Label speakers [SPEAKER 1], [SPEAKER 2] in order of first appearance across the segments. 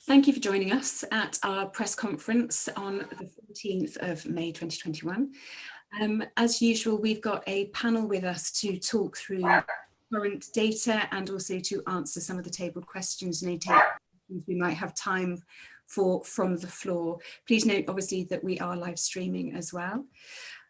[SPEAKER 1] Thank you for joining us at our press conference on the 14th of May 2021. As usual, we've got a panel with us to talk through current data and also to answer some of the tabled questions we might have time for from the floor. Please note, obviously, that we are live streaming as well.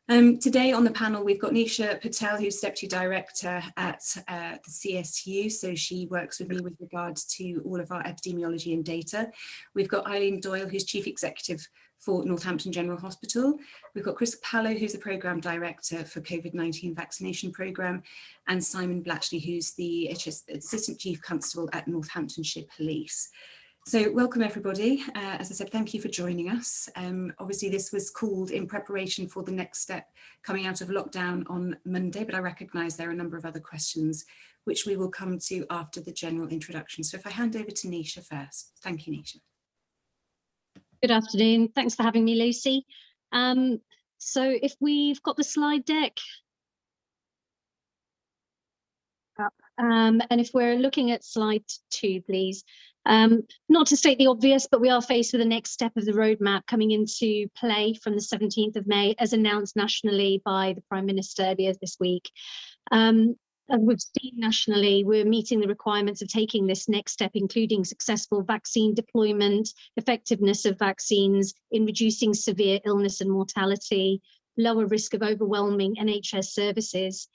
[SPEAKER 1] Today on the panel, we've got Nisha Patel, who's Deputy Director at the CSU, so she works with me with regards to all of our epidemiology and data. We've got Eileen Doyle, who's Chief Executive for Northampton General Hospital. We've got Chris Pallow, who's the Programme Director for COVID-19 Vaccination Programme, and Simon Blatchley, who's the Assistant Chief Constable at Northamptonshire Police. So welcome everybody. As I said, thank you for joining us. Obviously this was called in preparation for the next step coming out of lockdown on Monday, but I recognise there are a number of other questions which we will come to after the general introduction. So if I hand over to Nisha first. Thank you, Nisha.
[SPEAKER 2] Good afternoon. Thanks for having me, Lucy. So if we've got the slide deck up, and if we're looking at slide 2, please. Not to state the obvious, but we are faced with the next step of the roadmap coming into play from the 17th of May, as announced nationally by the Prime Minister earlier this week. As we've seen nationally, we're meeting the requirements of taking this next step, including successful vaccine deployment, effectiveness of vaccines in reducing severe illness and mortality, lower risk of overwhelming NHS services.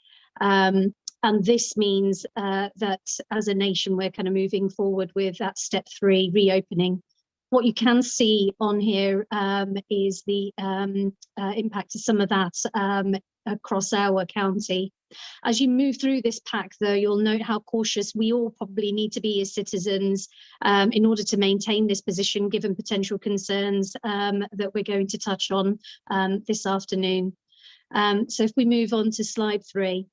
[SPEAKER 2] And this means that as a nation, we're kind of moving forward with that step 3 reopening. What you can see on here is the impact of some of that across our county. As you move through this pack, though, you'll note how cautious we all probably need to be as citizens in order to maintain this position, given potential concerns that we're going to touch on this afternoon. So if we move on to slide 3.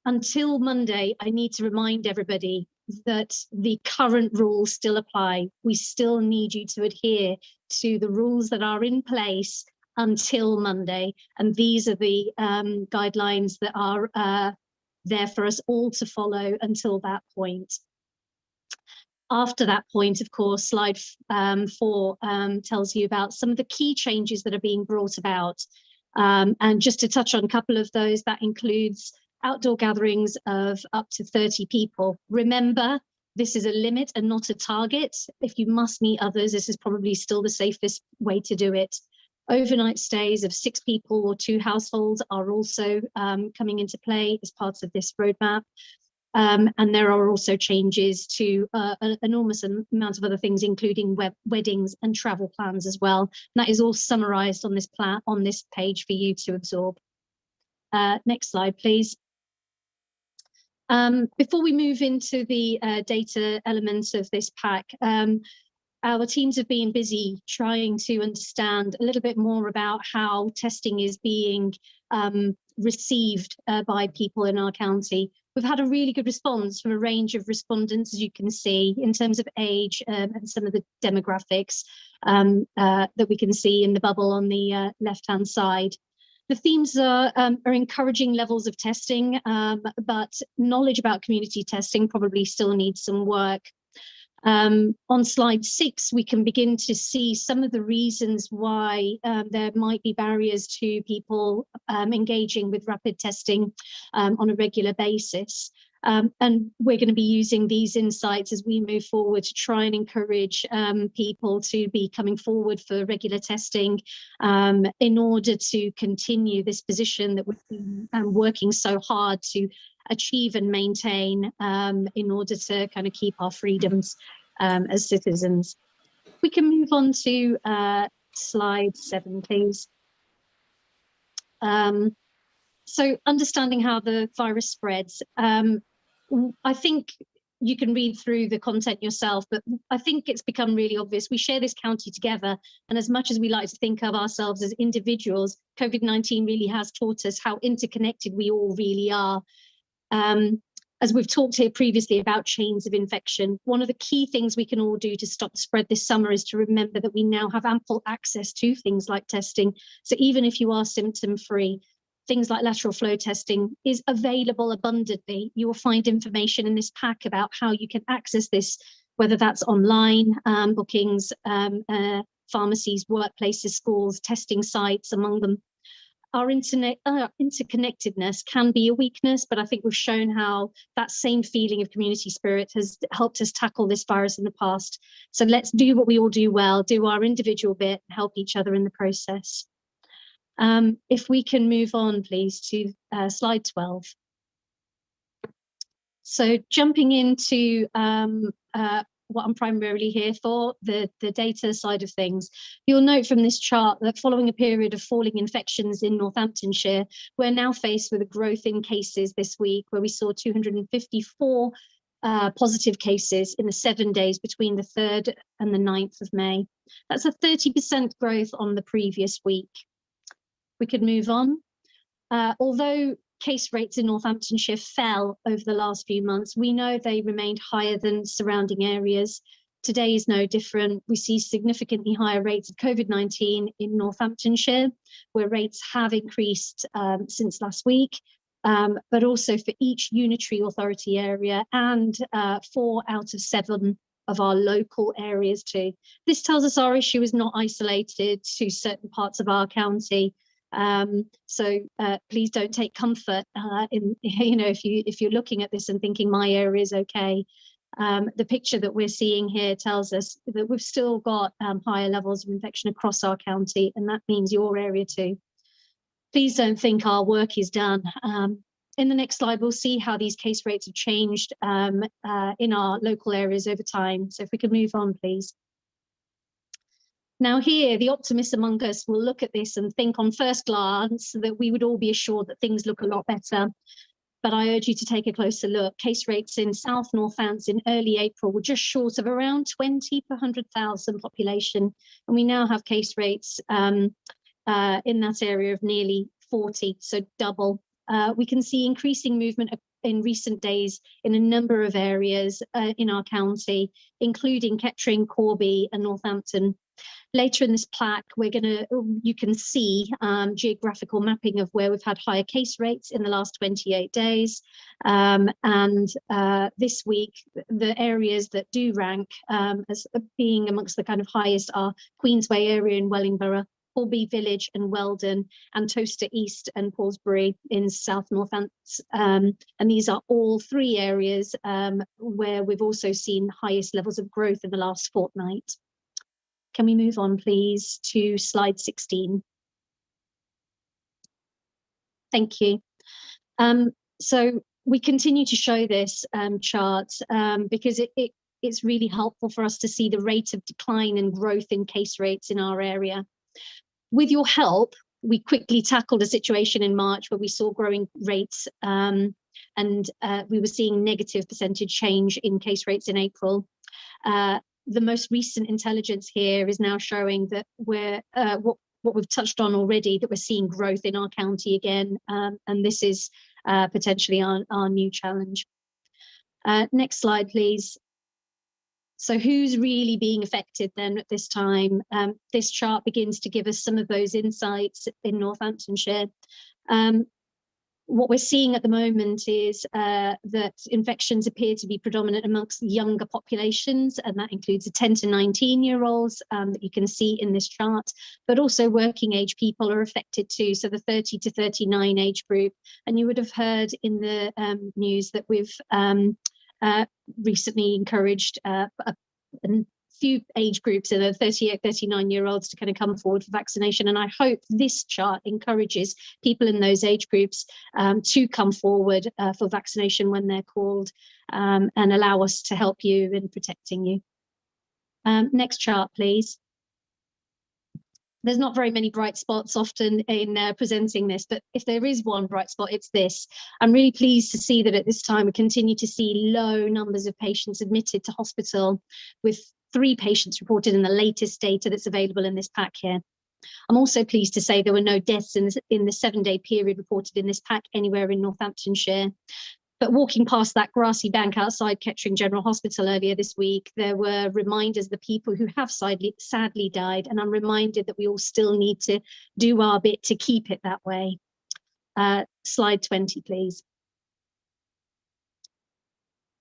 [SPEAKER 2] Until Monday, I need to remind everybody that the current rules still apply. We still need you to adhere to the rules that are in place until Monday. And these are the guidelines that are there for us all to follow until that point. After that point, of course, slide 4 tells you about some of the key changes that are being brought about. And just to touch on a couple of those, that includes outdoor gatherings of up to 30 people. Remember, this is a limit and not a target. If you must meet others, this is probably still the safest way to do it. Overnight stays of 6 people or 2 households are also coming into play as part of this roadmap. And there are also changes to an enormous amount of other things, including weddings and travel plans as well. And that is all summarised on this page for you to absorb. Next slide, please. Before we move into the data elements of this pack, our teams have been busy trying to understand a little bit more about how testing is being received by people in our county. We've had a really good response from a range of respondents, as you can see, in terms of age and some of the demographics that we can see in the bubble on the left-hand side. The themes are encouraging levels of testing, but knowledge about community testing probably still needs some work. On slide 6, we can begin to see some of the reasons why there might be barriers to people engaging with rapid testing on a regular basis. And we're going to be using these insights as we move forward to try and encourage people to be coming forward for regular testing in order to continue this position that we've been working so hard to achieve and maintain in order to kind of keep our freedoms as citizens. We can move on to slide 7, please. So understanding how the virus spreads. I think you can read through the content yourself, but I think it's become really obvious. We share this county together, and as much as we like to think of ourselves as individuals, COVID-19 really has taught us how interconnected we all really are. As we've talked here previously about chains of infection, one of the key things we can all do to stop the spread this summer is to remember that we now have ample access to things like testing. So even if you are symptom-free, things like lateral flow testing is available abundantly. You will find information in this pack about how you can access this whether that's online bookings, pharmacies, workplaces, schools, testing sites among them. Our interconnectedness can be a weakness, but I think we've shown how that same feeling of community spirit has helped us tackle this virus in the past. So let's do what we all do well, do our individual bit, help each other in the process. If we can move on, please, to slide 12. So jumping into what I'm primarily here for, the data side of things. You'll note from this chart that following a period of falling infections in Northamptonshire, we're now faced with a growth in cases this week, where we saw 254 positive cases in the 7 days between the 3rd and the 9th of May. That's a 30% growth on the previous week. We could move on. Although case rates in Northamptonshire fell over the last few months, we know they remained higher than surrounding areas. Today is no different. We see significantly higher rates of COVID-19 in Northamptonshire, where rates have increased since last week, but also for each unitary authority area and 4 out of 7 of our local areas too. This tells us our issue is not isolated to certain parts of our county. So please don't take comfort in, if you're looking at this and thinking my area is okay. The picture that we're seeing here tells us that we've still got higher levels of infection across our county, and that means your area too. Please don't think our work is done. In the next slide, we'll see how these case rates have changed in our local areas over time. So if we could move on, please. Now here, the optimists among us will look at this and think on first glance that we would all be assured that things look a lot better. But I urge you to take a closer look. Case rates in South Northants in early April were just short of around 20 per 100,000 population. And we now have case rates in that area of nearly 40, so double. We can see increasing movement in recent days in a number of areas in our county, including Kettering, Corby and Northampton. Later in this plaque, you can see geographical mapping of where we've had higher case rates in the last 28 days. This week, the areas that do rank as being amongst the kind of highest are Queensway area in Wellingborough, Corby Village and Weldon, and Towcester East and Paulsbury in South Northants. And these are all 3 areas where we've also seen highest levels of growth in the last fortnight. Can we move on, please, to slide 16? Thank you. So we continue to show this chart because it's really helpful for us to see the rate of decline and growth in case rates in our area. With your help, we quickly tackled a situation in March where we saw growing rates and we were seeing negative percentage change in case rates in April. The most recent intelligence here is now showing that we're what we've touched on already, that we're seeing growth in our county again, and this is potentially our new challenge. Next slide, please. So who's really being affected then at this time? This chart begins to give us some of those insights in Northamptonshire. What we're seeing at the moment is that infections appear to be predominant amongst younger populations, and that includes the 10 to 19-year-olds that you can see in this chart, but also working age people are affected too, so the 30 to 39 age group. And you would have heard in the news that we've recently encouraged a few age groups in the 38, 39-year-olds to kind of come forward for vaccination. And I hope this chart encourages people in those age groups to come forward for vaccination when they're called and allow us to help you in protecting you. Next chart, please. There's not very many bright spots often in presenting this, but if there is one bright spot, it's this. I'm really pleased to see that at this time we continue to see low numbers of patients admitted to hospital, with 3 patients reported in the latest data that's available in this pack here. I'm also pleased to say there were no deaths in the 7-day period reported in this pack anywhere in Northamptonshire. But walking past that grassy bank outside Kettering General Hospital earlier this week, there were reminders of the people who have sadly died, and I'm reminded that we all still need to do our bit to keep it that way. Slide 20, please.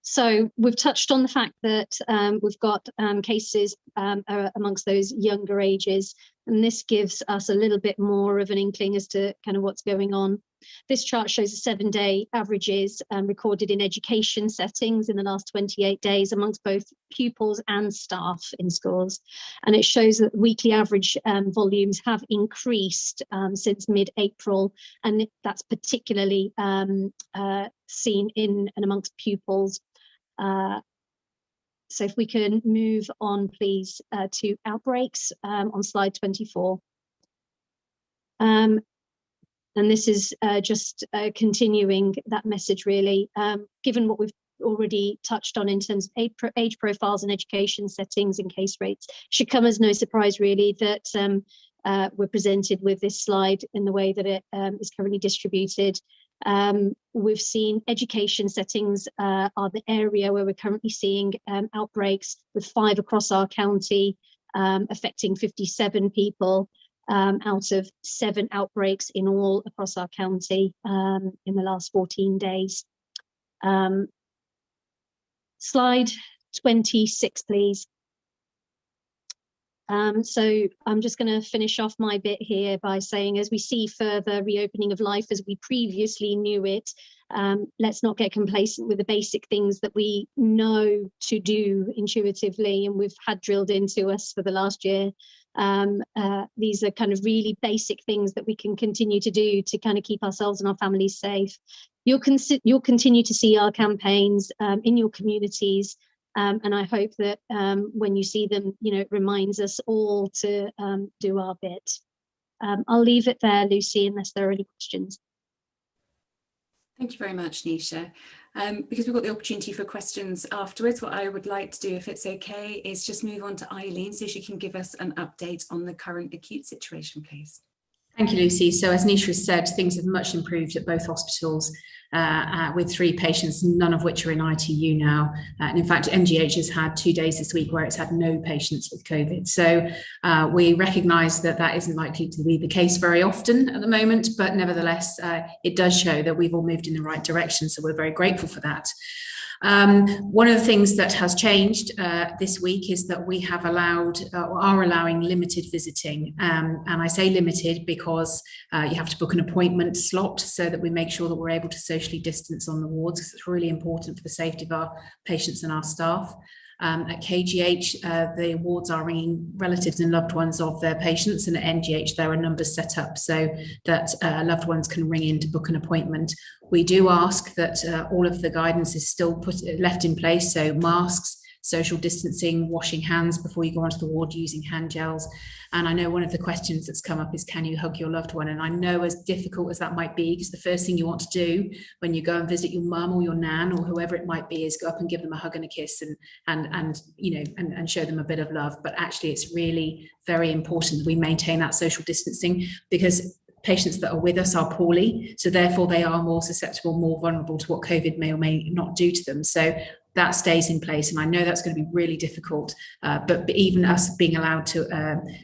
[SPEAKER 2] So we've touched on the fact that we've got cases amongst those younger ages, and this gives us a little bit more of an inkling as to kind of what's going on. This chart shows the 7-day averages recorded in education settings in the last 28 days amongst both pupils and staff in schools. And it shows that weekly average volumes have increased since mid-April, and that's particularly seen in and amongst pupils. So if we can move on, please, to outbreaks on slide 24. And this is just continuing that message, really. Given what we've already touched on in terms of age profiles and education settings and case rates, should come as no surprise, really, that we're presented with this slide in the way that it is currently distributed. We've seen education settings are the area where we're currently seeing outbreaks, with 5 across our county, affecting 57 people out of 7 outbreaks in all across our county in the last 14 days. Slide 26, please. So I'm just going to finish off my bit here by saying, as we see further reopening of life as we previously knew it, let's not get complacent with the basic things that we know to do intuitively and we've had drilled into us for the last year. These are kind of really basic things that we can continue to do to kind of keep ourselves and our families safe. You'll continue to see our campaigns in your communities. And I hope that when you see them, it reminds us all to do our bit. I'll leave it there, Lucy, unless there are any questions.
[SPEAKER 1] Thank you very much, Nisha. Because we've got the opportunity for questions afterwards, what I would like to do, if it's okay, is just move on to Eileen so she can give us an update on the current acute situation, please.
[SPEAKER 3] Thank you, Lucy. So as Nisha has said, things have much improved at both hospitals with 3 patients, none of which are in ITU now. And in fact, MGH has had 2 days this week where it's had no patients with COVID. So we recognise that that isn't likely to be the case very often at the moment, but nevertheless, it does show that we've all moved in the right direction. So we're very grateful for that. One of the things that has changed this week is that we have allowed or are allowing limited visiting. And I say limited because you have to book an appointment slot so that we make sure that we're able to socially distance on the wards, because it's really important for the safety of our patients and our staff. At KGH, the wards are ringing relatives and loved ones of their patients, and at NGH there are numbers set up so that loved ones can ring in to book an appointment. We do ask that all of the guidance is still left in place, so masks, social distancing, washing hands before you go onto the ward, using hand gels. And I know one of the questions that's come up is, can you hug your loved one? And I know, as difficult as that might be, because the first thing you want to do when you go and visit your mum or your nan or whoever it might be is go up and give them a hug and a kiss and show them a bit of love. But actually, it's really very important that we maintain that social distancing, because patients that are with us are poorly, so therefore they are more susceptible, more vulnerable to what COVID may or may not do to them. So that stays in place, and I know that's going to be really difficult, but even us being allowed to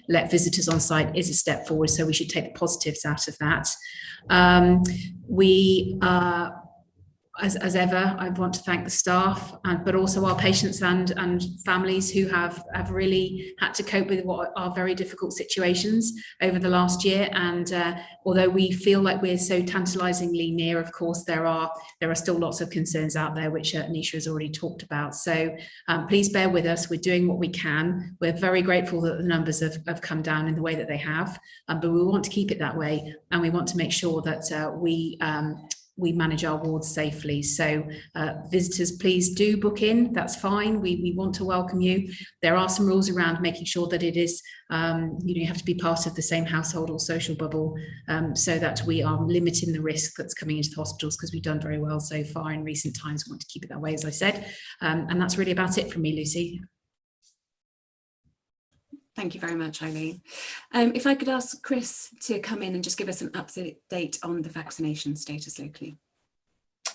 [SPEAKER 3] let visitors on site is a step forward, so we should take the positives out of that. As ever, I want to thank the staff, but also our patients and families who have really had to cope with what are very difficult situations over the last year. And although we feel like we're so tantalisingly near, of course, there are still lots of concerns out there, which Nisha has already talked about. So please bear with us. We're doing what we can. We're very grateful that the numbers have come down in the way that they have, but we want to keep it that way, and we want to make sure that we manage our wards safely. So visitors, please do book in. That's fine. We want to welcome you. There are some rules around making sure that it is, you have to be part of the same household or social bubble, so that we are limiting the risk that's coming into the hospitals, because we've done very well so far in recent times. We want to keep it that way, as I said. And that's really about it from me, Lucy.
[SPEAKER 1] Thank you very much, Eileen. If I could ask Chris to come in and just give us an update on the vaccination status locally.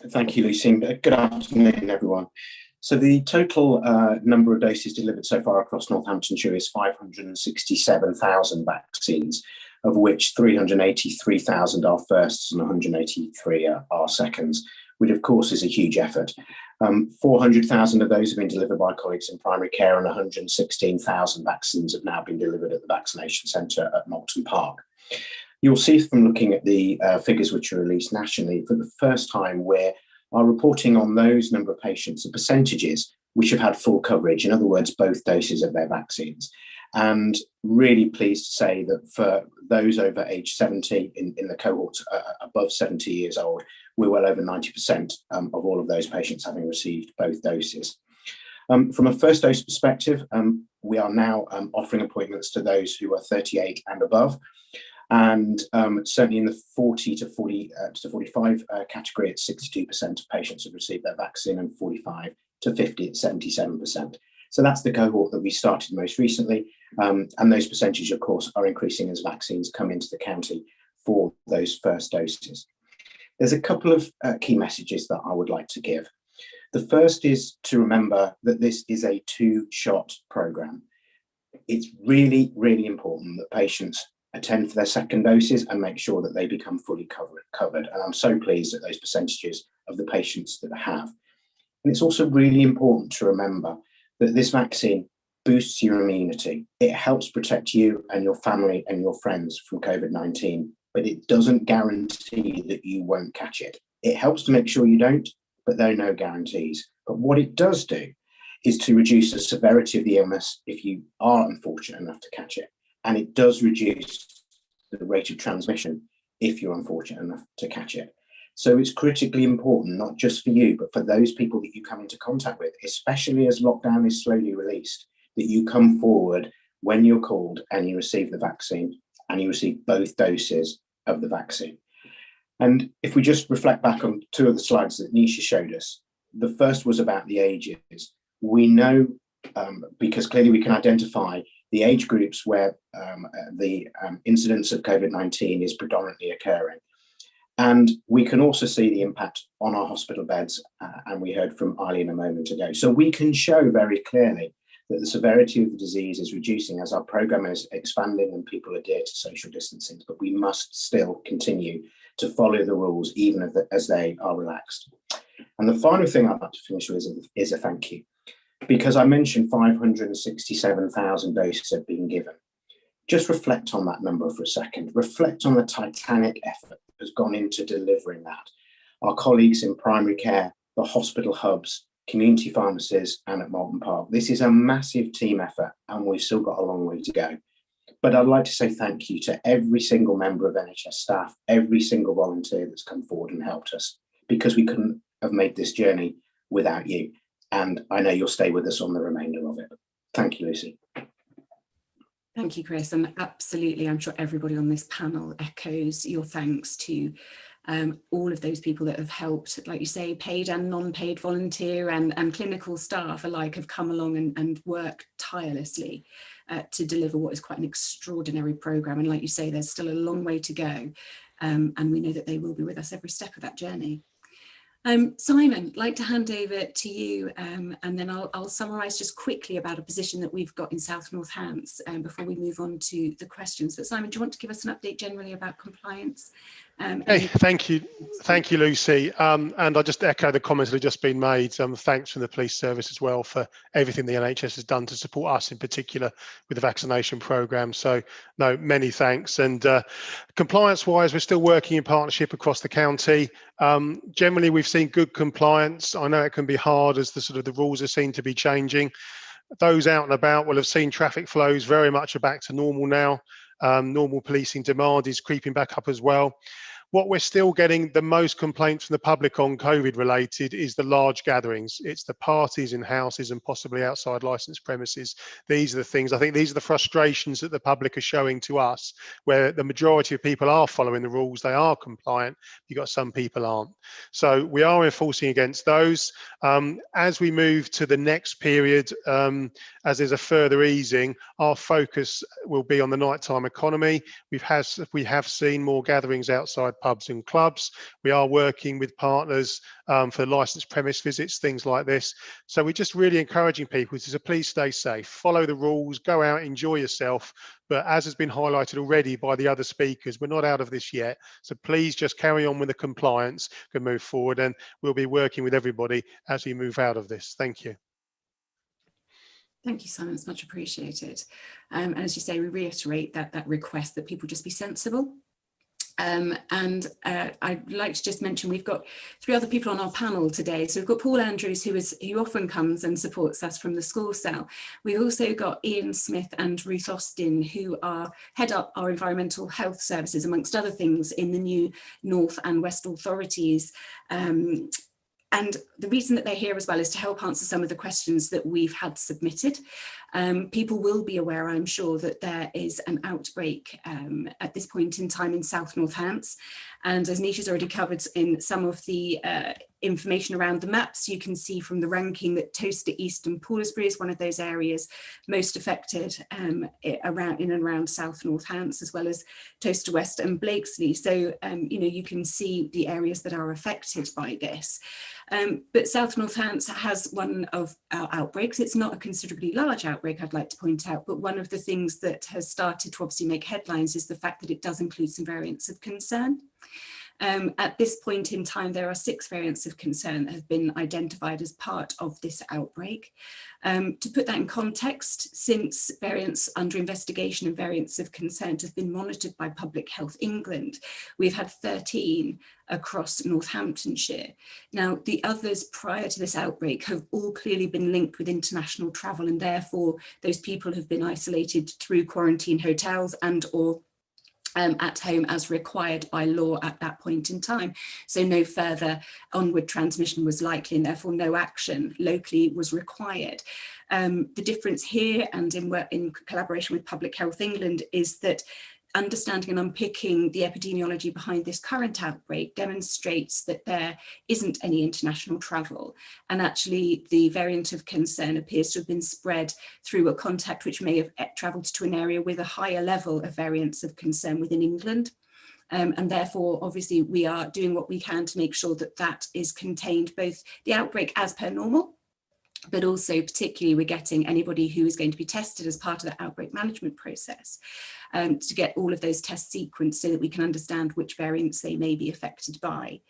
[SPEAKER 4] Thank you, Lucy. Good afternoon, everyone. So the total number of doses delivered so far across Northamptonshire is 567,000 vaccines, of which 383,000 are firsts and 183 are seconds. which of course is a huge effort. 400,000 of those have been delivered by colleagues in primary care, and 116,000 vaccines have now been delivered at the vaccination centre at Malton Park. You'll see from looking at the figures which are released nationally, for the first time we are reporting on those number of patients and percentages which have had full coverage, in other words, both doses of their vaccines. And really pleased to say that for those over age 70 in the cohorts above 70 years old, we're well over 90% of all of those patients having received both doses. From a first dose perspective, we are now offering appointments to those who are 38 and above. And certainly in the 40 to 45 category, it's 62% of patients have received their vaccine, and 45 to 50 at 77%. So that's the cohort that we started most recently. And those percentages, of course, are increasing as vaccines come into the county for those first doses. There's a couple of key messages that I would like to give. The first is to remember that this is a two-shot programme. It's really, really important that patients attend for their second doses and make sure that they become fully covered. And I'm so pleased at those percentages of the patients that have. And it's also really important to remember that this vaccine boosts your immunity. It helps protect you and your family and your friends from COVID-19, but it doesn't guarantee that you won't catch it. It helps to make sure you don't, but there are no guarantees. But what it does do is to reduce the severity of the illness if you are unfortunate enough to catch it. And it does reduce the rate of transmission if you're unfortunate enough to catch it. So it's critically important, not just for you, but for those people that you come into contact with, especially as lockdown is slowly released, that you come forward when you're called and you receive the vaccine, and you receive both doses of the vaccine. And if we just reflect back on two of the slides that Nisha showed us, the first was about the ages. We know, because clearly we can identify the age groups where the incidence of COVID-19 is predominantly occurring. And we can also see the impact on our hospital beds, and we heard from Eileen a moment ago. So we can show very clearly that the severity of the disease is reducing as our programme is expanding and people adhere to social distancing, but we must still continue to follow the rules even as they are relaxed. And the final thing I'd like to finish with is a thank you, because I mentioned 567,000 doses have been given. Just reflect on that number for a second. Reflect on the titanic effort that has gone into delivering that. Our colleagues in primary care, the hospital hubs, community pharmacies, and at Malton Park. This is a massive team effort, and we've still got a long way to go. But I'd like to say thank you to every single member of NHS staff, every single volunteer that's come forward and helped us, because we couldn't have made this journey without you. And I know you'll stay with us on the remainder of it. Thank you, Lucy.
[SPEAKER 1] Thank you, Chris. And absolutely, I'm sure everybody on this panel echoes your thanks to all of those people that have helped, like you say, paid and non-paid volunteer and clinical staff alike have come along and worked tirelessly to deliver what is quite an extraordinary programme. And like you say, there's still a long way to go. And we know that they will be with us every step of that journey. Simon, I'd like to hand over to you, and then I'll summarise just quickly about a position that we've got in South Northants before we move on to the questions. But Simon, do you want to give us an update generally about compliance?
[SPEAKER 5] Hey, thank you, Lucy. And I'll just echo the comments that have just been made. Thanks from the police service as well for everything the NHS has done to support us in particular with the vaccination programme. So no, many thanks. And compliance-wise, we're still working in partnership across the county. Generally, we've seen good compliance. I know it can be hard as the rules are seen to be changing. Those out and about will have seen traffic flows very much are back to normal now. Normal policing demand is creeping back up as well. What we're still getting the most complaints from the public on COVID related is the large gatherings. It's the parties in houses and possibly outside licensed premises. These are the things, I think these are the frustrations that the public are showing to us, where the majority of people are following the rules, they are compliant, you've got some people aren't. So we are enforcing against those. As we move to the next period, as there's a further easing, our focus will be on the nighttime economy. We have seen more gatherings outside pubs and clubs. We are working with partners for licensed premise visits, things like this. So we're just really encouraging people to please stay safe, follow the rules, go out, enjoy yourself. But as has been highlighted already by the other speakers, we're not out of this yet. So please just carry on with the compliance and move forward, and we'll be working with everybody as we move out of this. Thank you.
[SPEAKER 1] Thank you, Simon. It's much appreciated. And as you say, we reiterate that request that people just be sensible. I'd like to just mention we've got 3 other people on our panel today. So we've got Paul Andrews, who often comes and supports us from the school cell. We've also got Ian Smith and Ruth Austin, who head up our environmental health services, amongst other things, in the new North and West authorities. And the reason that they're here as well is to help answer some of the questions that we've had submitted. People will be aware, I'm sure, that there is an outbreak at this point in time in South Northants. And as Nisha's already covered in some of the information around the maps, you can see from the ranking that Towcester East and Poulsbury is one of those areas most affected in and around South Northants, as well as Towcester West and Blakesley. So, you can see the areas that are affected by this. But South Northants has one of our outbreaks. It's not a considerably large outbreak, I'd like to point out, but one of the things that has started to obviously make headlines is the fact that it does include some variants of concern. At this point in time, there are 6 variants of concern that have been identified as part of this outbreak. To put that in context, since variants under investigation and variants of concern have been monitored by Public Health England, we've had 13 across Northamptonshire. Now, the others prior to this outbreak have all clearly been linked with international travel, and therefore those people have been isolated through quarantine hotels and or at home as required by law at that point in time. So no further onward transmission was likely, and therefore no action locally was required. The difference here, and in collaboration with Public Health England, is that understanding and unpicking the epidemiology behind this current outbreak demonstrates that there isn't any international travel. And actually the variant of concern appears to have been spread through a contact which may have travelled to an area with a higher level of variants of concern within England. And therefore, obviously, we are doing what we can to make sure that that is contained, both the outbreak as per normal, but also particularly we're getting anybody who is going to be tested as part of the outbreak management process to get all of those tests sequenced so that we can understand which variants they may be affected by.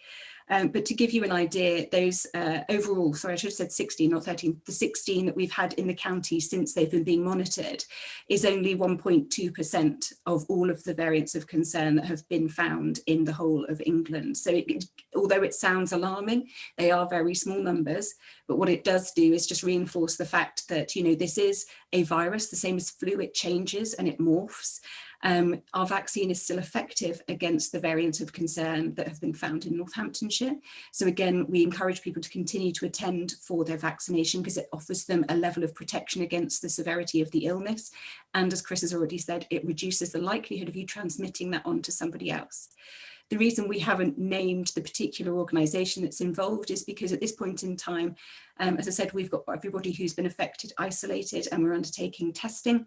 [SPEAKER 1] But to give you an idea, those overall, sorry, I should have said 16, not 13, the 16 that we've had in the county since they've been being monitored is only 1.2% of all of the variants of concern that have been found in the whole of England. So although it sounds alarming, they are very small numbers, but what it does do is just reinforce the fact that, this is a virus, the same as flu, it changes and it morphs. Our vaccine is still effective against the variant of concern that have been found in Northamptonshire. So again, we encourage people to continue to attend for their vaccination because it offers them a level of protection against the severity of the illness. And as Chris has already said, it reduces the likelihood of you transmitting that on to somebody else. The reason we haven't named the particular organisation that's involved is because at this point in time, as I said, we've got everybody who's been affected isolated and we're undertaking testing.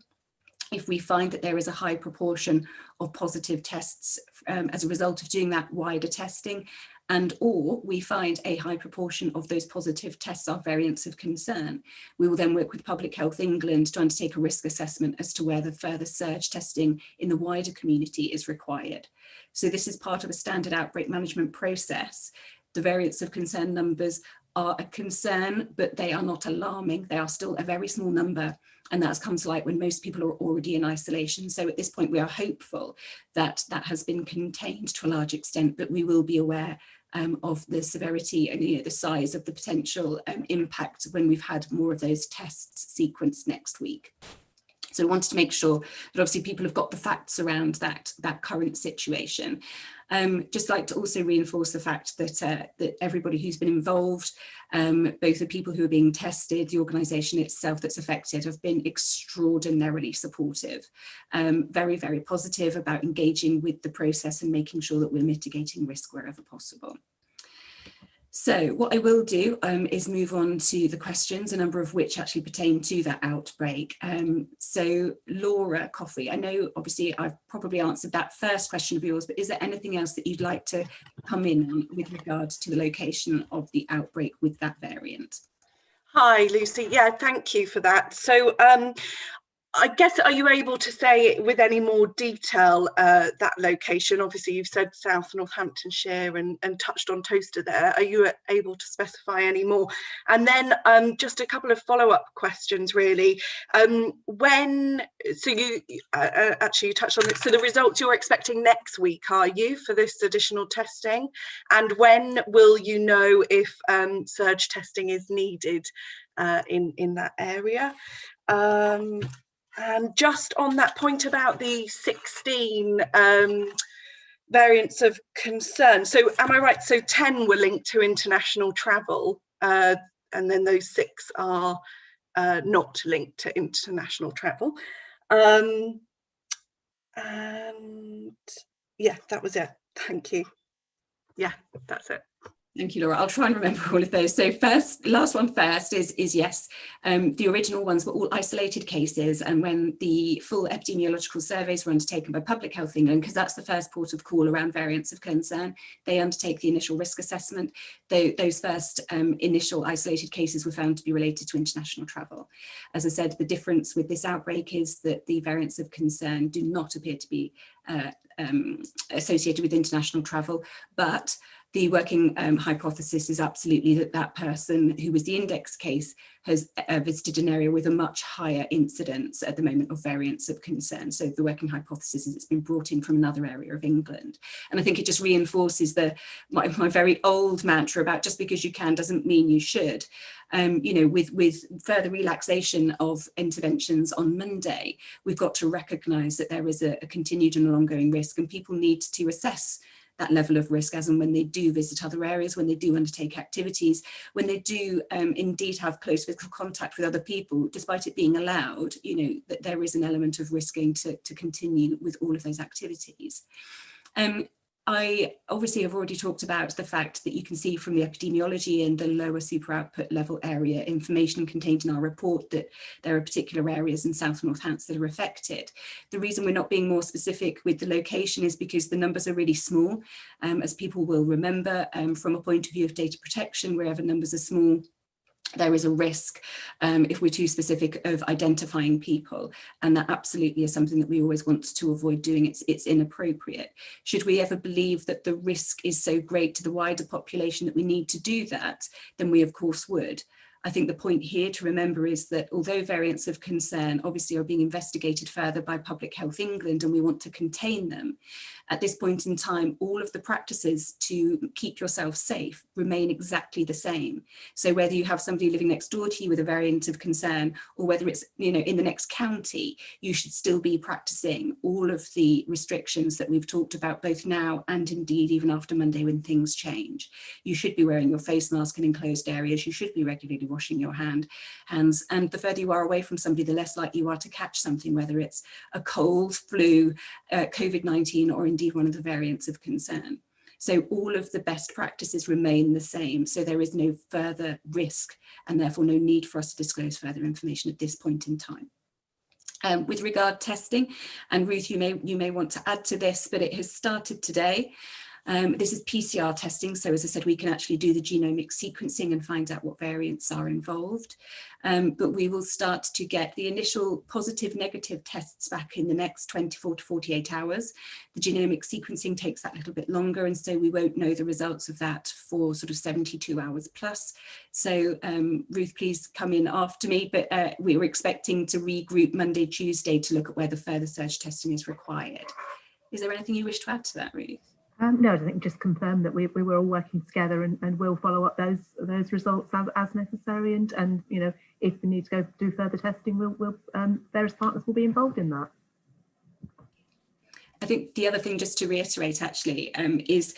[SPEAKER 1] If we find that there is a high proportion of positive tests as a result of doing that wider testing, and or we find a high proportion of those positive tests are variants of concern, we will then work with Public Health England to undertake a risk assessment as to whether further surge testing in the wider community is required. So this is part of a standard outbreak management process. The variants of concern numbers are a concern, but they are not alarming. They are still a very small number. And that's come to light when most people are already in isolation. So at this point, we are hopeful that that has been contained to a large extent, but we will be aware of the severity and the size of the potential impact when we've had more of those tests sequenced next week. So we wanted to make sure that obviously people have got the facts around that current situation. Just like to also reinforce the fact that that everybody who's been involved, both the people who are being tested, the organisation itself that's affected, have been extraordinarily supportive, very, very positive about engaging with the process and making sure that we're mitigating risk wherever possible. So what I will do is move on to the questions, a number of which actually pertain to that outbreak. So Laura Coffey, I know obviously I've probably answered that first question of yours, but is there anything else that you'd like to come in on with regards to the location of the outbreak with that variant?
[SPEAKER 6] Hi, Lucy. Yeah, thank you for that. So I guess, are you able to say with any more detail that location? Obviously, you've said South Northamptonshire and touched on Toaster there. Are you able to specify any more? And then just a couple of follow-up questions, really. So you actually you touched on it. So the results you're expecting next week, are you, for this additional testing? And when will you know if surge testing is needed in that area? And just on that point about the 16 variants of concern, so am I right? So 10 were linked to international travel, and then those 6 are not linked to international travel. And yeah, that was it. Thank you. Yeah, that's it.
[SPEAKER 1] Thank you, Laura. I'll try and remember all of those. So last one first is yes. The original ones were all isolated cases, and when the full epidemiological surveys were undertaken by Public Health England, because that's the first port of call around variants of concern, they undertake the initial risk assessment. Those first initial isolated cases were found to be related to international travel. As I said, the difference with this outbreak is that the variants of concern do not appear to be associated with international travel, but the working hypothesis is absolutely that that person who was the index case has visited an area with a much higher incidence at the moment of variants of concern. So the working hypothesis is it's been brought in from another area of England. And I think it just reinforces my very old mantra about just because you can doesn't mean you should. You know, with further relaxation of interventions on Monday, we've got to recognise that there is a continued and an ongoing risk, and people need to assess that level of risk as and when they do visit other areas, when they do undertake activities, when they do indeed have close physical contact with other people, despite it being allowed, you know, that there is an element of risk going to continue with all of those activities. I obviously have already talked about the fact that you can see from the epidemiology in the lower super output level area information contained in our report that there are particular areas in South Northampton that are affected. The reason we're not being more specific with the location is because the numbers are really small, as people will remember, from a point of view of data protection, wherever numbers are small, there is a risk if we're too specific of identifying people, and that absolutely is something that we always want to avoid doing. It's inappropriate. Should we ever believe that the risk is so great to the wider population that we need to do that, then we of course would. I think the point here to remember is that although variants of concern obviously are being investigated further by Public Health England and we want to contain them, at this point in time, all of the practices to keep yourself safe remain exactly the same. So whether you have somebody living next door to you with a variant of concern, or whether it's, you know, in the next county, you should still be practicing all of the restrictions that we've talked about both now and indeed even after Monday when things change. You should be wearing your face mask in enclosed areas. You should be regularly washing your hands. And the further you are away from somebody, the less likely you are to catch something, whether it's a cold, flu, COVID-19, or indeed one of the variants of concern. So all of the best practices remain the same. So there is no further risk and therefore no need for us to disclose further information at this point in time. With regard to testing, and Ruth, you may want to add to this, but it has started today. This is PCR testing, so as I said, we can actually do the genomic sequencing and find out what variants are involved. But we will start to get the initial positive, negative tests back in the next 24 to 48 hours. The genomic sequencing takes that little bit longer, and so we won't know the results of that for sort of 72 hours plus. So Ruth, please come in after me, but we were expecting to regroup Monday, Tuesday to look at whether further surge testing is required. Is there anything you wish to add to that, Ruth?
[SPEAKER 7] No, I think just confirm that we were all working together and we'll follow up those results as necessary, and you know, if we need to go do further testing, we'll various partners will be involved in that.
[SPEAKER 1] I think the other thing, just to reiterate actually, is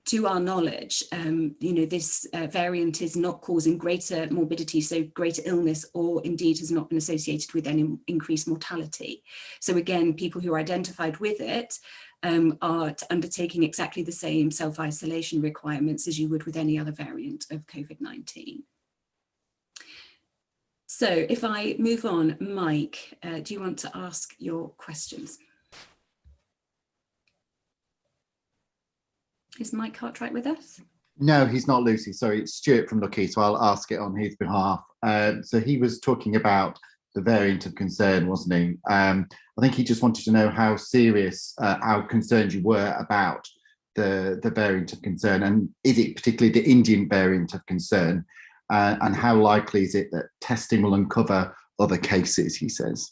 [SPEAKER 1] to our knowledge, this variant is not causing greater morbidity, so greater illness, or indeed has not been associated with any increased mortality. So again, people who are identified with it are undertaking exactly the same self-isolation requirements as you would with any other variant of COVID-19. So if I move on, Mike, do you want to ask your questions? Is Mike Cartwright with us?
[SPEAKER 8] No, he's not, Lucy. Sorry, it's Stuart from Lucky, so I'll ask it on his behalf. So he was talking about the variant of concern, wasn't he? I think he just wanted to know how serious, how concerned you were about the variant of concern, and is it particularly the Indian variant of concern? And how likely is it that testing will uncover other cases, he says?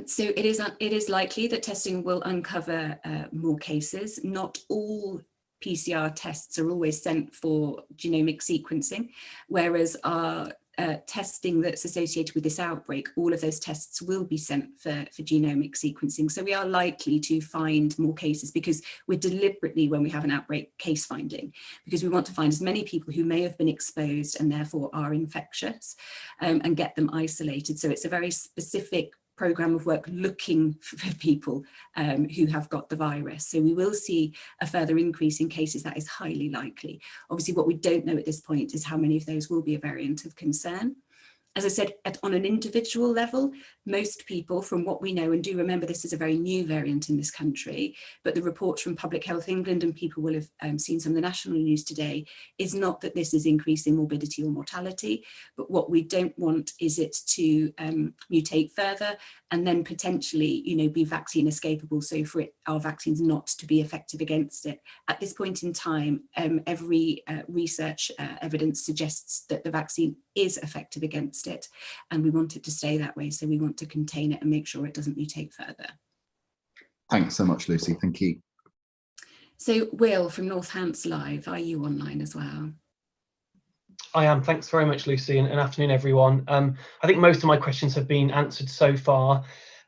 [SPEAKER 1] So it is likely that testing will uncover more cases. Not all PCR tests are always sent for genomic sequencing, whereas our testing that's associated with this outbreak, all of those tests will be sent for genomic sequencing. So we are likely to find more cases, because we're deliberately, when we have an outbreak, case finding, because we want to find as many people who may have been exposed and therefore are infectious and get them isolated. So it's a very specific program of work looking for people who have got the virus. So we will see a further increase in cases. That is highly likely. Obviously, what we don't know at this point is how many of those will be a variant of concern. As I said, on an individual level, most people, from what we know, and do remember this is a very new variant in this country, but the reports from Public Health England, and people will have seen some of the national news today, is not that this is increasing morbidity or mortality, but what we don't want is it to mutate further and then potentially, be vaccine escapable, so for our vaccines not to be effective against it. At this point in time, every research evidence suggests that the vaccine is effective against it, and we want it to stay that way. So we want to contain it and make sure it doesn't mutate further. Thanks so much, Lucy. Thank you. So Will from Northants Live, are you online as well?
[SPEAKER 9] I am. Thanks very much, Lucy, and afternoon, everyone. I think most of my questions have been answered so far,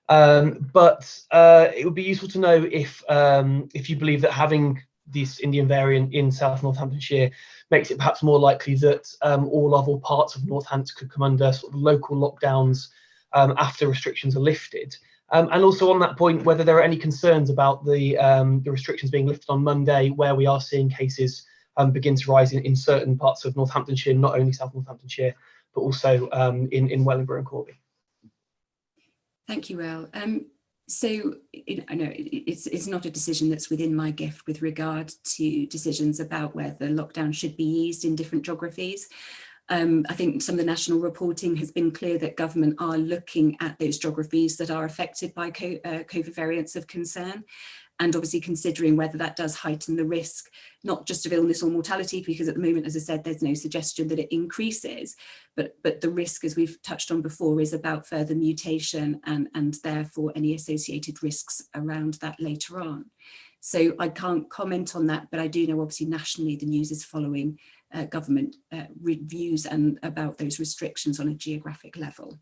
[SPEAKER 9] but it would be useful to know if you believe that having this Indian variant in South Northamptonshire makes it perhaps more likely that all parts of Northants could come under sort of local lockdowns after restrictions are lifted. And also on that point, whether there are any concerns about the restrictions being lifted on Monday, where we are seeing cases begin to rise in certain parts of Northamptonshire, not only South Northamptonshire, but also in Wellingborough and Corby.
[SPEAKER 1] Thank you, Will. So I know it's not a decision that's within my gift with regard to decisions about whether lockdown should be eased in different geographies. I think some of the national reporting has been clear that government are looking at those geographies that are affected by COVID variants of concern, and obviously considering whether that does heighten the risk, not just of illness or mortality, because at the moment, as I said, there's no suggestion that it increases, but the risk, as we've touched on before, is about further mutation and therefore any associated risks around that later on. So I can't comment on that, but I do know obviously nationally the news is following government reviews and about those restrictions on a geographic level.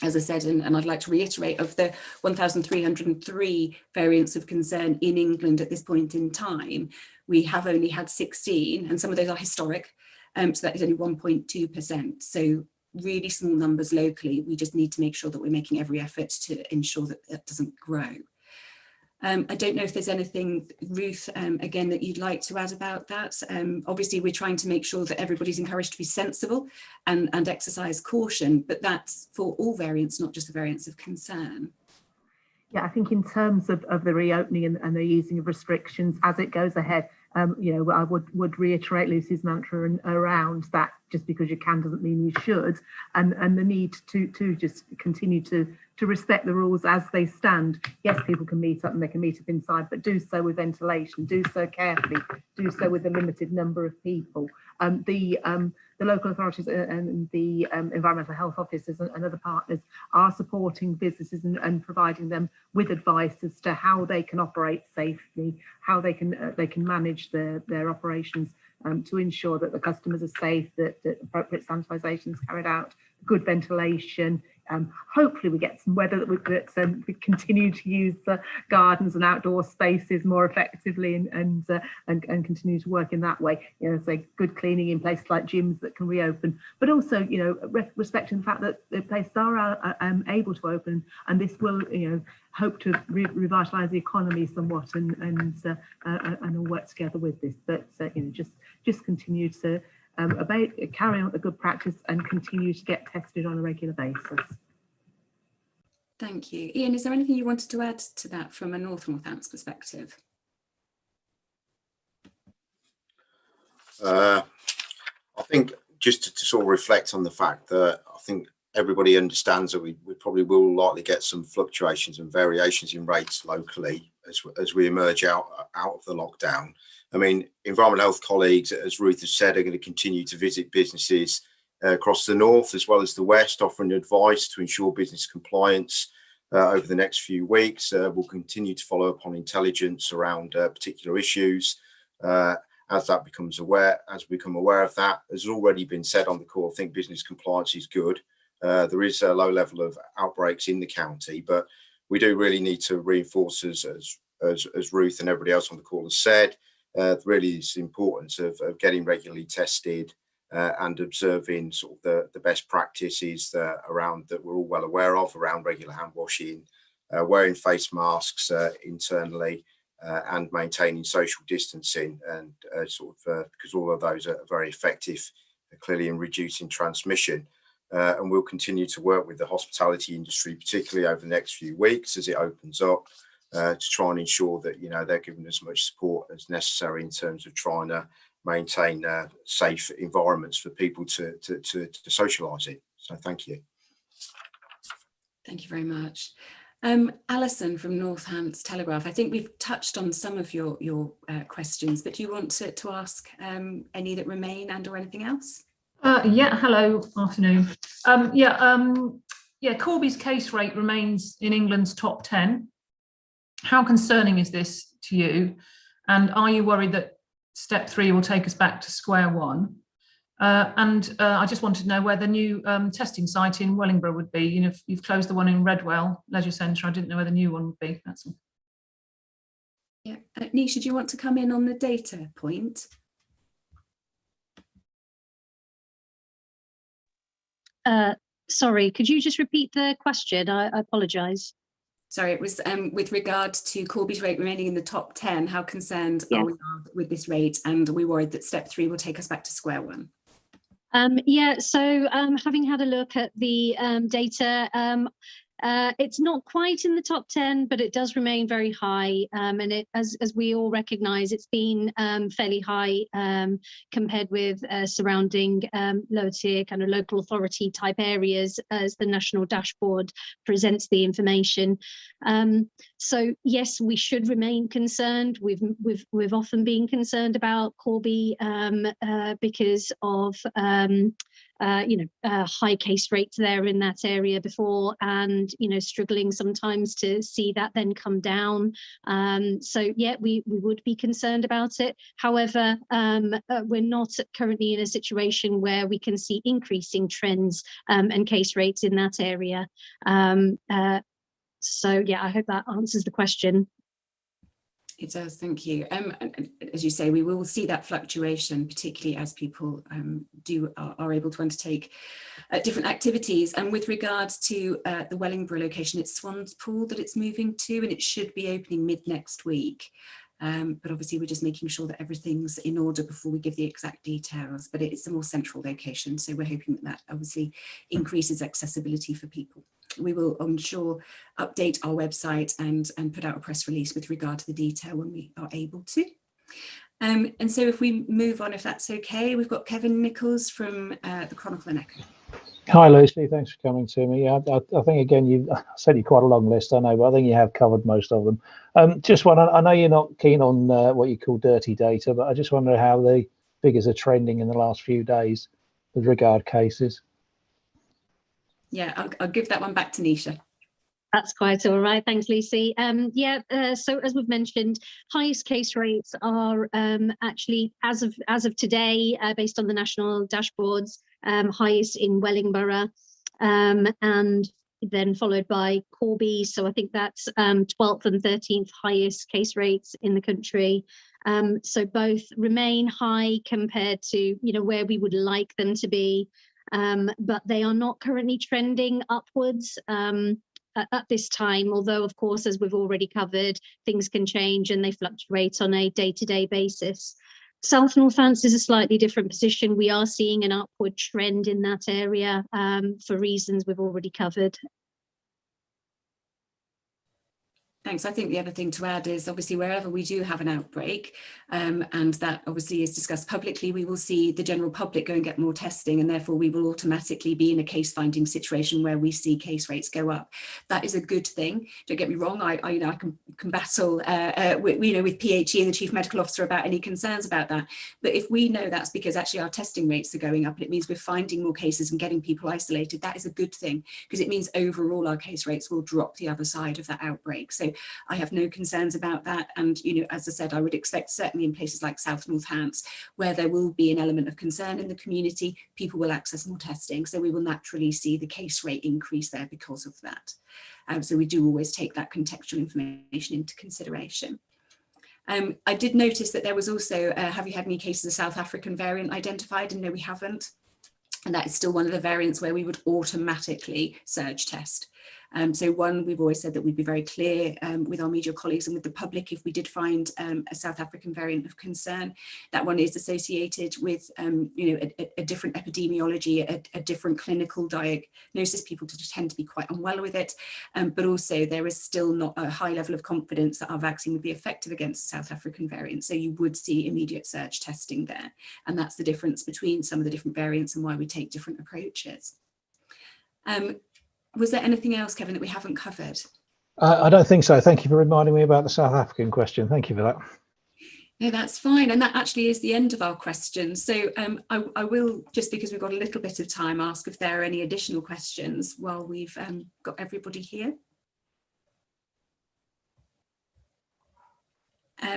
[SPEAKER 1] As I said, and I'd like to reiterate, of the 1,303 variants of concern in England at this point in time, we have only had 16, and some of those are historic, so that is only 1.2%. So really small numbers locally. We just need to make sure that we're making every effort to ensure that that doesn't grow. I don't know if there's anything, Ruth, again, that you'd like to add about that. Obviously, we're trying to make sure that everybody's encouraged to be sensible and exercise caution, but that's for all variants, not just the variants of concern.
[SPEAKER 7] Yeah, I think in terms of the reopening and the easing of restrictions as it goes ahead, I would reiterate Lucy's mantra around that just because you can doesn't mean you should, and the need to just continue to respect the rules as they stand. Yes, people can meet up and they can meet up inside, but do so with ventilation, do so carefully, do so with a limited number of people. The local authorities and the environmental health officers and other partners are supporting businesses and providing them with advice as to how they can operate safely, how they can manage their operations to ensure that the customers are safe, that appropriate sanitisation is carried out, good ventilation, hopefully we get some weather that we continue to use the gardens and outdoor spaces more effectively and continue to work in that way. You know, say good cleaning in places like gyms that can reopen, but also, you know, respecting the fact that the places are able to open, and this will, you know, hope to revitalise the economy somewhat and all work together with this. But you know, just continue to carry on a good practice and continue to get tested on a regular basis.
[SPEAKER 1] Thank you. Ian, is there anything you wanted to add to that from a Northampton perspective?
[SPEAKER 10] I think just to sort of reflect on the fact that I think everybody understands that we probably will likely get some fluctuations and variations in rates locally as we emerge out of the lockdown. I mean, environmental health colleagues, as Ruth has said, are going to continue to visit businesses across the north as well as the west, offering advice to ensure business compliance over the next few weeks. We'll continue to follow up on intelligence around particular issues as we become aware of that. As already been said on the call, I think business compliance is good. There is a low level of outbreaks in the county, but we do really need to reinforce, as Ruth and everybody else on the call has said, really is the importance of getting regularly tested and observing sort of the best practices that we're all well aware of around regular hand washing, wearing face masks internally, and maintaining social distancing, and because all of those are very effective clearly in reducing transmission. And we'll continue to work with the hospitality industry, particularly over the next few weeks as it opens up, to try and ensure that, you know, they're given as much support as necessary in terms of trying to maintain safe environments for people to socialise in. So thank you.
[SPEAKER 1] Thank you very much. Alison from Northampton Telegraph, I think we've touched on some of your questions, but do you want to ask any that remain and or anything else?
[SPEAKER 11] Yeah, hello, afternoon. Corby's case rate remains in England's top 10. How concerning is this to you? And are you worried that step 3 will take us back to square one? I just wanted to know where the new testing site in Wellingborough would be. You know, if you've closed the one in Redwell Leisure Centre, I didn't know where the new one would be. That's all.
[SPEAKER 1] Yeah, Nisha, do you want to come in on the data point?
[SPEAKER 2] Sorry, could you just repeat the question? I apologise.
[SPEAKER 1] Sorry, it was with regard to Corby's rate remaining in the top 10. How concerned are we with this rate, and are we worried that step 3 will take us back to square one?
[SPEAKER 2] Having had a look at the data, it's not quite in the top 10, but it does remain very high. And it, as we all recognise, it's been fairly high compared with surrounding lower tier kind of local authority type areas as the national dashboard presents the information. So yes, we should remain concerned. We've often been concerned about Corby because of high case rates there in that area before, and struggling sometimes to see that then come down. So yeah, we would be concerned about it. However, we're not currently in a situation where we can see increasing trends and case rates in that area. So yeah, I hope that answers the question.
[SPEAKER 1] It does, thank you. As you say, we will see that fluctuation, particularly as people are able to undertake different activities. And with regards to the Wellingborough location, it's Swans Pool that it's moving to, and it should be opening mid next week. But obviously we're just making sure that everything's in order before we give the exact details, but it's a more central location. So we're hoping that obviously increases accessibility for people. We will, I'm sure, update our website and put out a press release with regard to the detail when we are able to. And so if we move on, if that's okay, we've got Kevin Nichols from the Chronicle and Echo.
[SPEAKER 12] Hi Lucy, thanks for coming to me. I think again you've sent you quite a long list, I know, but I think you have covered most of them. Just one, I know you're not keen on what you call dirty data, but I just wonder how the figures are trending in the last few days with regard cases.
[SPEAKER 1] Yeah, I'll give that one back to Nisha.
[SPEAKER 2] That's quite all right. Thanks, Lucy. So as we've mentioned, highest case rates are actually, as of today, based on the national dashboards, highest in Wellingborough. and then followed by Corby. So I think that's 12th and 13th highest case rates in the country. So both remain high compared to where we would like them to be, but they are not currently trending upwards at this time, although of course, as we've already covered, things can change and they fluctuate on a day-to-day basis. South Northants is a slightly different position. We are seeing an upward trend in that area for reasons we've already covered.
[SPEAKER 1] Thanks. I think the other thing to add is obviously wherever we do have an outbreak, and that obviously is discussed publicly, we will see the general public go and get more testing, and therefore we will automatically be in a case finding situation where we see case rates go up. That is a good thing. Don't get me wrong. I can battle with PHE and the Chief Medical Officer about any concerns about that. But if we know that's because actually our testing rates are going up and it means we're finding more cases and getting people isolated, that is a good thing, because it means overall our case rates will drop the other side of that outbreak. So I have no concerns about that. And, as I said, I would expect certainly in places like South Northants, where there will be an element of concern in the community, people will access more testing. So we will naturally see the case rate increase there because of that. So we do always take that contextual information into consideration. I did notice that there was also, have you had any cases of South African variant identified? And no, we haven't. And that is still one of the variants where we would automatically surge test. So one, we've always said that we'd be very clear with our media colleagues and with the public if we did find a South African variant of concern. That one is associated with a different epidemiology, a different clinical diagnosis. People tend to be quite unwell with it, but also there is still not a high level of confidence that our vaccine would be effective against the South African variant. So you would see immediate surge testing there, and that's the difference between some of the different variants and why we take different approaches. Was there anything else, Kevin, that we haven't covered?
[SPEAKER 12] I don't think so. Thank you for reminding me about the South African question. Thank you for that.
[SPEAKER 1] No, that's fine. And that actually is the end of our questions. So I will, just because we've got a little bit of time, ask if there are any additional questions while we've got everybody here.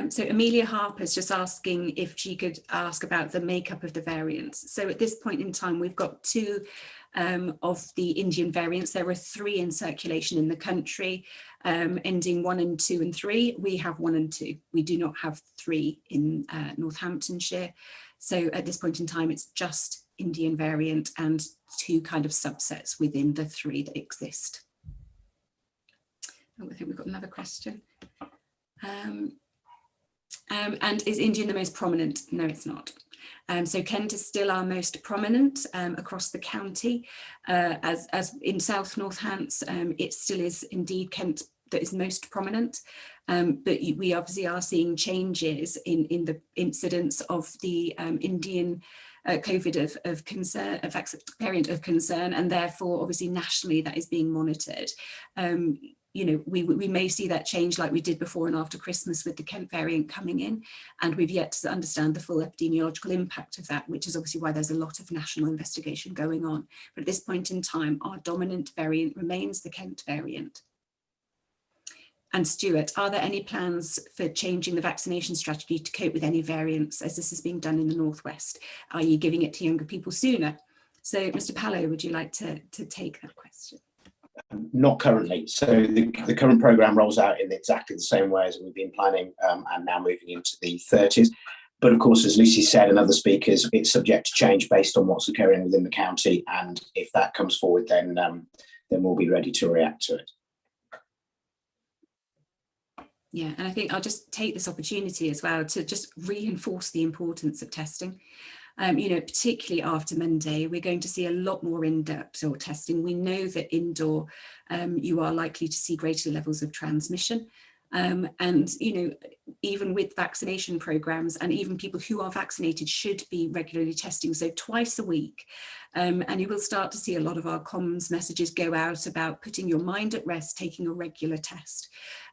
[SPEAKER 1] So Amelia Harper's just asking if she could ask about the makeup of the variants. So at this point in time, we've got two of the Indian variants. There are 3 in circulation in the country, ending 1 and 2 and 3. We have 1 and 2. We do not have 3 in Northamptonshire. So at this point in time, it's just Indian variant and 2 kind of subsets within the 3 that exist. Oh, I think we've got another question. And is Indian the most prominent? No, it's not. So Kent is still our most prominent across the county. As in South Northants, it still is indeed Kent that is most prominent. But we obviously are seeing changes in the incidence of the Indian COVID of concern, variant of concern, and therefore obviously nationally that is being monitored. We may see that change like we did before and after Christmas with the Kent variant coming in, and we've yet to understand the full epidemiological impact of that, which is obviously why there's a lot of national investigation going on. But at this point in time, our dominant variant remains the Kent variant. And Stuart, are there any plans for changing the vaccination strategy to cope with any variants as this is being done in the Northwest, i.e. giving it to younger people sooner? So Mr. Pallow, would you like to take that question?
[SPEAKER 4] Not currently. So the current programme rolls out in exactly the same way as we've been planning and now moving into the 30s. But of course, as Lucy said and other speakers, it's subject to change based on what's occurring within the county. And if that comes forward, then we'll be ready to react to it.
[SPEAKER 1] Yeah, and I think I'll just take this opportunity as well to just reinforce the importance of testing. Particularly after Monday, we're going to see a lot more indoor testing. We know that indoor, you are likely to see greater levels of transmission. And, even with vaccination programs and even people who are vaccinated should be regularly testing. So twice a week. And you will start to see a lot of our comms messages go out about putting your mind at rest, taking a regular test.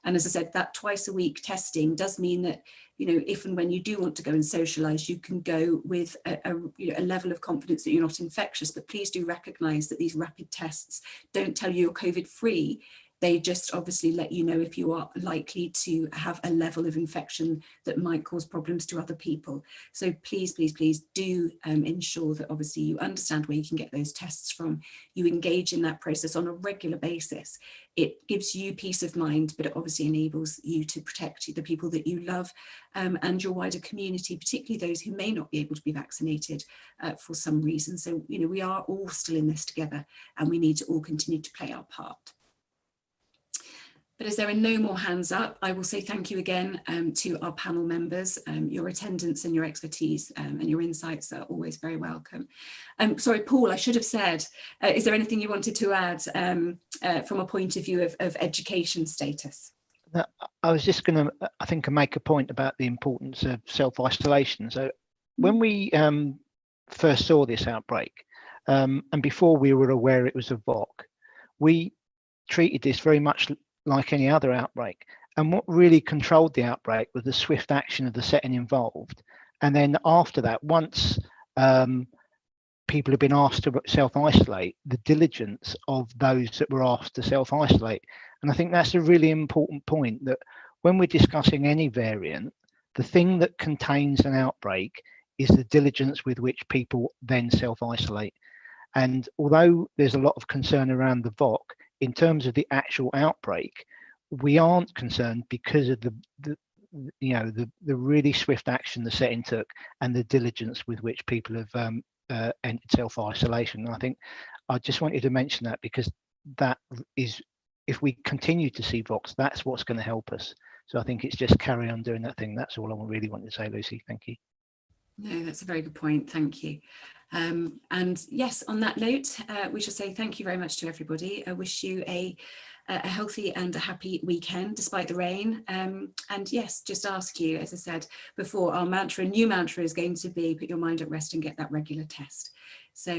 [SPEAKER 1] And as I said, that twice a week testing does mean that, if and when you do want to go and socialise, you can go with a level of confidence that you're not infectious. But please do recognise that these rapid tests don't tell you you're COVID free. They just obviously let you know if you are likely to have a level of infection that might cause problems to other people. So please, please, please do ensure that obviously you understand where you can get those tests from. You engage in that process on a regular basis. It gives you peace of mind, but it obviously enables you to protect the people that you love and your wider community, particularly those who may not be able to be vaccinated for some reason. So, you know, we are all still in this together and we need to all continue to play our part. But as there are no more hands up, I will say thank you again to our panel members. Your attendance and your expertise and your insights are always very welcome. Sorry, Paul, I should have said, is there anything you wanted to add from a point of view of education status?
[SPEAKER 13] I was just going to, I think, make a point about the importance of self-isolation. So when we first saw this outbreak, and before we were aware it was a VOC, we treated this very much like any other outbreak. And what really controlled the outbreak was the swift action of the setting involved. And then after that, once people have been asked to self-isolate, the diligence of those that were asked to self-isolate. And I think that's a really important point, that when we're discussing any variant, the thing that contains an outbreak is the diligence with which people then self-isolate. And although there's a lot of concern around the VOC, in terms of the actual outbreak, we aren't concerned because of the really swift action the setting took and the diligence with which people have entered self-isolation. And I think I just wanted to mention that, because that is, if we continue to see VOCs, that's what's going to help us. So I think it's just carry on doing that thing. That's all I really wanted to say, Lucy. Thank you.
[SPEAKER 1] No, that's a very good point. Thank you. And yes, on that note, we shall say thank you very much to everybody. I wish you a healthy and a happy weekend despite the rain. And yes, just ask you, as I said before, our mantra, new mantra is going to be put your mind at rest and get that regular test.